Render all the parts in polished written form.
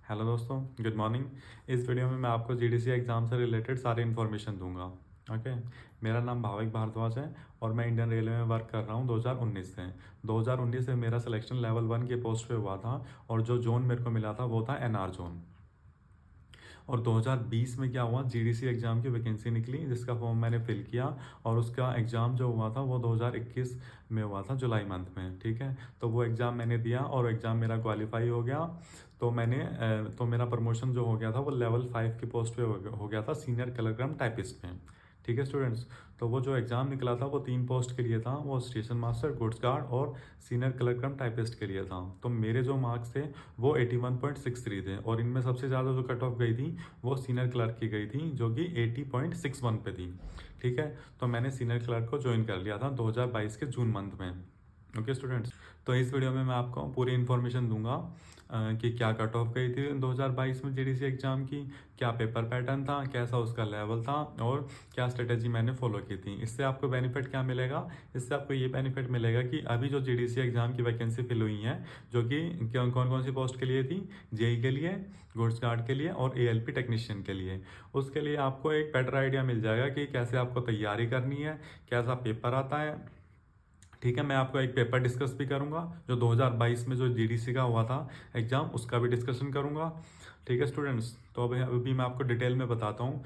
Hello दोस्तों, good morning. इस video में मैं आपको जीडीसी एग्ज़ाम से रिलेटेड सारी इन्फॉर्मेशन दूंगा। ओके। मेरा नाम भाविक भारद्वाज है और मैं इंडियन रेलवे में वर्क कर रहा हूँ 2019 से। 2019 से मेरा सिलेक्शन लेवल 1 की पोस्ट पे हुआ था और जो जोन मेरे को मिला था वो था एनआर जोन। और 2020 में क्या हुआ, जीडीसी एग्ज़ाम की वैकेंसी निकली जिसका फॉर्म मैंने फिल किया और उसका एग्ज़ाम जो हुआ था वो 2021 में हुआ था, जुलाई मंथ में। ठीक है, तो वो एग्ज़ाम मैंने दिया और एग्ज़ाम मेरा क्वालिफाई हो गया। तो मेरा प्रमोशन जो हो गया था वो लेवल 5 की पोस्ट पे हो गया था, सीनियर कलरग्राम टाइपिस्ट में। ठीक है स्टूडेंट्स, तो वो जो एग्ज़ाम निकला था वो 3 पोस्ट के लिए था, वो स्टेशन मास्टर, गुड्स गार्ड और सीनियर कलरग्राम टाइपिस्ट के लिए था। तो मेरे जो मार्क्स थे वो 81.63 थे और इनमें सबसे ज़्यादा जो कट ऑफ गई थी वो सीनियर क्लर्क की गई थी जो कि 80.61 पे थी। ठीक है, तो मैंने सीनियर क्लर्क को ज्वाइन कर लिया था 2022 के जून मंथ में। ओके स्टूडेंट्स, तो इस वीडियो में मैं आपको पूरी इन्फॉर्मेशन दूंगा कि क्या कट ऑफ गई थी 2022 में जीडीसी एग्ज़ाम की, क्या पेपर पैटर्न था, कैसा उसका लेवल था और क्या स्ट्रेटेजी मैंने फॉलो की थी। इससे आपको बेनिफिट क्या मिलेगा? इससे आपको ये बेनिफिट मिलेगा कि अभी जो जीडीसी एग्ज़ाम की वैकेंसी फिल हुई हैं, जो कि कौन कौन सी पोस्ट के लिए थी, जेई के लिए, गुड्स गार्ड के लिए और एएलपी टेक्नीशियन के लिए, उसके लिए आपको एक बेटर आइडिया मिल जाएगा कि कैसे आपको तैयारी करनी है, कैसा पेपर आता है। ठीक है, मैं आपको एक पेपर डिस्कस भी करूंगा जो 2022 में जो जीडीसी का हुआ था एग्ज़ाम, उसका भी डिस्कशन करूंगा। ठीक है स्टूडेंट्स, तो अभी मैं आपको डिटेल में बताता हूँ।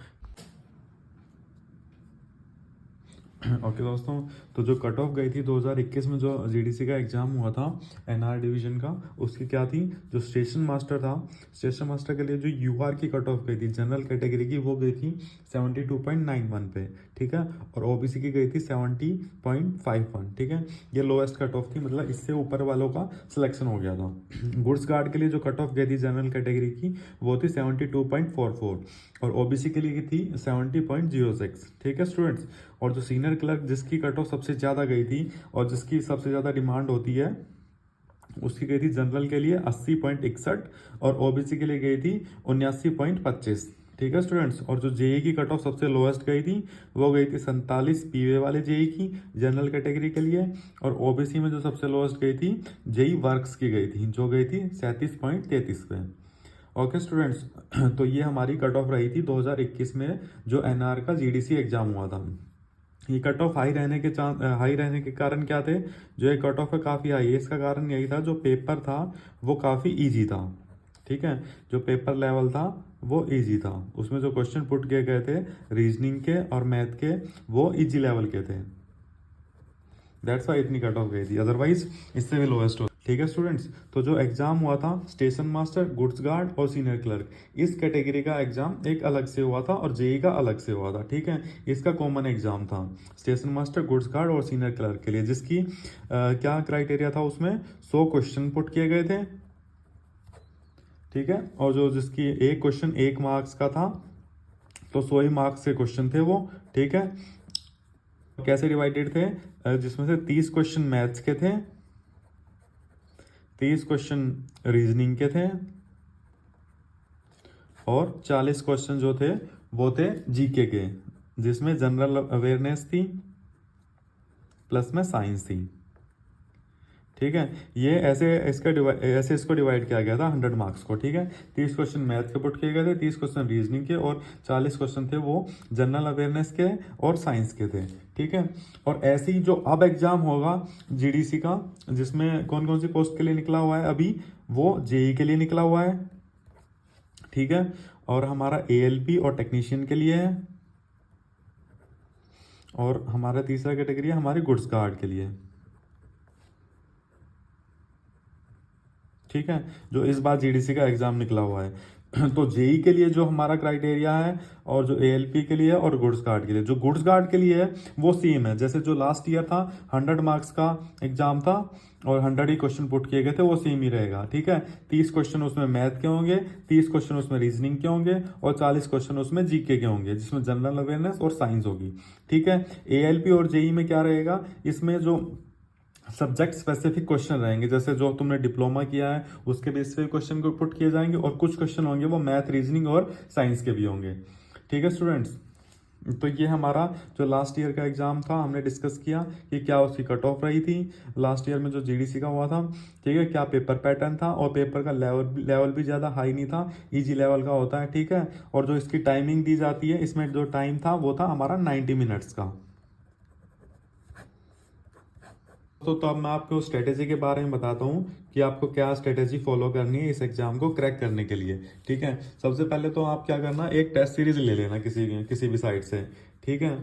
ओके दोस्तों, तो जो कट ऑफ गई थी 2021 में जो जीडीसी का एग्ज़ाम हुआ था एनआर डिवीजन का, उसकी क्या थी, जो स्टेशन मास्टर था, स्टेशन मास्टर के लिए जो यूआर की कट ऑफ गई थी जनरल कैटेगरी की, वो गई थी 72.91 पे। ठीक है, और ओबीसी की गई थी 70.51। ठीक है, ये लोएस्ट कट ऑफ थी, मतलब इससे ऊपर वालों का सिलेक्शन हो गया था। गुड्स गार्ड के लिए जो कट ऑफ गई थी जनरल कैटेगरी की वो थी 72.44 और ओबीसी के लिए थी 70.06। ठीक है स्टूडेंट्स, और जो सीनियर क्लर्क जिसकी कट ऑफ सबसे ज़्यादा गई थी और जिसकी सबसे ज़्यादा डिमांड होती है, उसकी गई थी जनरल के लिए 80.61 और ओबीसी के लिए गई थी 79.25। ठीक है स्टूडेंट्स, और जो जेई की कट ऑफ सबसे लोएस्ट गई थी वो गई थी 47 पीवे वाले जेई की जनरल कैटेगरी के लिए, और ओबीसी में जो सबसे लोएस्ट गई थी जेई वर्क्स की गई थी, जो गई थी 37.33 पे। ओके स्टूडेंट्स, तो ये हमारी कट ऑफ रही थी 2021 में जो एनआर का जीडीसी एग्जाम हुआ था। ये कट ऑफ हाई रहने के कारण क्या थे, जो ये कट ऑफ है काफ़ी हाई है, इसका कारण यही था जो पेपर था वो काफ़ी इजी था। ठीक है, जो पेपर लेवल था वो इजी था, उसमें जो क्वेश्चन पुट किए गए थे रीजनिंग के और मैथ के वो इजी लेवल के थे। दैट्स वाई इतनी कट ऑफ गई थी, अदरवाइज इससे भी लोएस्ट हो। ठीक है स्टूडेंट्स, तो जो एग्जाम हुआ था स्टेशन मास्टर, गुड्स गार्ड और सीनियर क्लर्क, इस कैटेगरी का एग्जाम एक अलग से हुआ था और जेई का अलग से हुआ था। ठीक है, इसका कॉमन एग्जाम था स्टेशन मास्टर, गुड्स गार्ड और सीनियर क्लर्क के लिए, जिसकी क्या क्राइटेरिया था, उसमें 100 क्वेश्चन पुट किए गए थे। ठीक है, और जो जिसकी एक क्वेश्चन 1 मार्क्स का था, तो 100 ही मार्क्स के क्वेश्चन थे वो। ठीक है, कैसे डिवाइडेड थे, जिसमें से 30 क्वेश्चन मैथ्स के थे, 30 क्वेश्चन रीजनिंग के थे और 40 क्वेश्चन जो थे वो थे जीके के, जिसमें जनरल अवेयरनेस थी प्लस में साइंस थी। ठीक है, ये ऐसे इसको डिवाइड किया गया था 100 मार्क्स को। ठीक है, 30 क्वेश्चन मैथ के पुट किए गए थे, 30 क्वेश्चन रीजनिंग के और 40 क्वेश्चन थे वो जनरल अवेयरनेस के और साइंस के थे। ठीक है, और ऐसे ही जो अब एग्जाम होगा जीडीसी का, जिसमें कौन कौन सी पोस्ट के लिए निकला हुआ है अभी, वो जेई के लिए निकला हुआ है। ठीक है, और हमारा एएलपी और टेक्नीशियन के लिए है, और हमारा तीसरा कैटेगरी है हमारे गुड्स गार्ड के लिए। ठीक है, जो इस बार जीडीसी का एग्जाम निकला हुआ है। तो जेई के लिए जो हमारा क्राइटेरिया है और जो एएलपी के लिए है और गुड्स गार्ड के लिए, जो गुड्स गार्ड के लिए है वो सेम है जैसे जो लास्ट ईयर था, 100 मार्क्स का एग्जाम था और 100 ही क्वेश्चन पुट किए गए थे, वो सेम ही रहेगा। ठीक है, 30 क्वेश्चन उसमें मैथ के होंगे, 30 क्वेश्चन उसमें रीजनिंग के होंगे और 40 क्वेश्चन उसमें जीके के होंगे, जिसमें जनरल अवेयरनेस और साइंस होगी। ठीक है, एएलपी और जेई में क्या रहेगा, इसमें जो सब्जेक्ट स्पेसिफिक क्वेश्चन रहेंगे, जैसे जो तुमने डिप्लोमा किया है उसके बेस पे क्वेश्चन को पुट किए जाएंगे और कुछ क्वेश्चन होंगे वो मैथ, रीजनिंग और साइंस के भी होंगे। ठीक है स्टूडेंट्स, तो ये हमारा जो लास्ट ईयर का एग्ज़ाम था, हमने डिस्कस किया कि क्या उसकी कट ऑफ रही थी लास्ट ईयर में जो जीडीसी का हुआ था, ठीक है, क्या पेपर पैटर्न था, और पेपर का लेवल भी ज़्यादा हाई नहीं था, इजी लेवल का होता है, ठीक है। और जो इसकी टाइमिंग दी जाती है, इसमें जो टाइम था वो था हमारा 90 मिनट्स का। तो अब मैं आपको स्ट्रेटेजी के बारे में बताता हूँ कि आपको क्या स्ट्रेटेजी फॉलो करनी है इस एग्जाम को क्रैक करने के लिए, ठीक है। सबसे पहले तो आप क्या करना, एक टेस्ट सीरीज ले लेना किसी भी साइट से, ठीक है।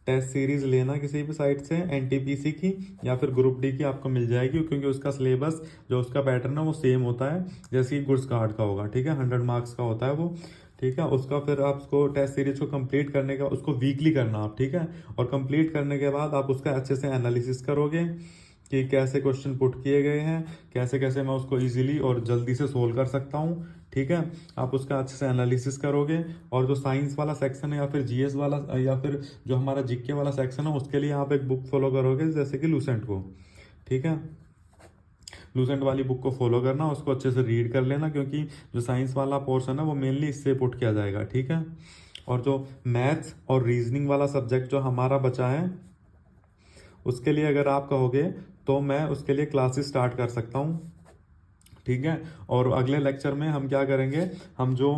टेस्ट सीरीज लेना किसी भी साइट से, एनटीपीसी की या फिर ग्रुप डी की आपको मिल जाएगी, क्योंकि उसका सिलेबस जो उसका पैटर्न है वो सेम होता है जैसे कि गुड्स कार्ड का होगा, ठीक है। 100 मार्क्स का होता है वो, ठीक है। उसका फिर आप उसको टेस्ट सीरीज को कंप्लीट करने का, उसको वीकली करना आप, ठीक है। और कंप्लीट करने के बाद आप उसका अच्छे से एनालिसिस करोगे कि कैसे क्वेश्चन पुट किए गए हैं, कैसे कैसे मैं उसको इजीली और जल्दी से सोल्व कर सकता हूँ, ठीक है। आप उसका अच्छे से एनालिसिस करोगे, और जो साइंस वाला सेक्शन है या फिर जीएस वाला या फिर जो हमारा जीके वाला सेक्शन है, उसके लिए आप एक बुक फॉलो करोगे जैसे कि लूसेंट को, ठीक है। लूसेंट वाली बुक को फॉलो करना, उसको अच्छे से रीड कर लेना, क्योंकि जो साइंस वाला पोर्शन है वो मेनली इससे पुट किया जाएगा, ठीक है। और जो मैथ्स और रीजनिंग वाला सब्जेक्ट जो हमारा बचा है, उसके लिए अगर आप कहोगे तो मैं उसके लिए क्लासेस स्टार्ट कर सकता हूँ, ठीक है। और अगले लेक्चर में हम क्या करेंगे, हम जो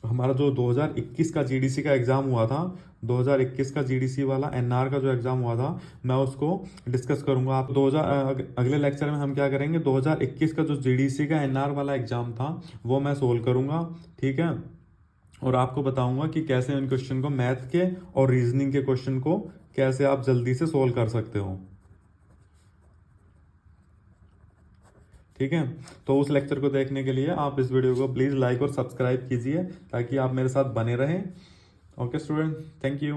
हमारा जो 2021 का जीडीसी का एग्ज़ाम हुआ था, 2021 का जीडीसी वाला एनआर का जो एग्ज़ाम हुआ था, मैं उसको डिस्कस करूंगा। आप 2000 अगले लेक्चर में हम क्या करेंगे, 2021 का जो जीडीसी का एनआर वाला एग्ज़ाम था वो मैं सोल्व करूंगा, ठीक है। और आपको बताऊंगा कि कैसे उन क्वेश्चन को, मैथ के और रीजनिंग के क्वेश्चन को कैसे आप जल्दी से सोल्व कर सकते हो, ठीक है। तो उस लेक्चर को देखने के लिए आप इस वीडियो को प्लीज़ लाइक और सब्सक्राइब कीजिए, ताकि आप मेरे साथ बने रहें। Okay student, thank you.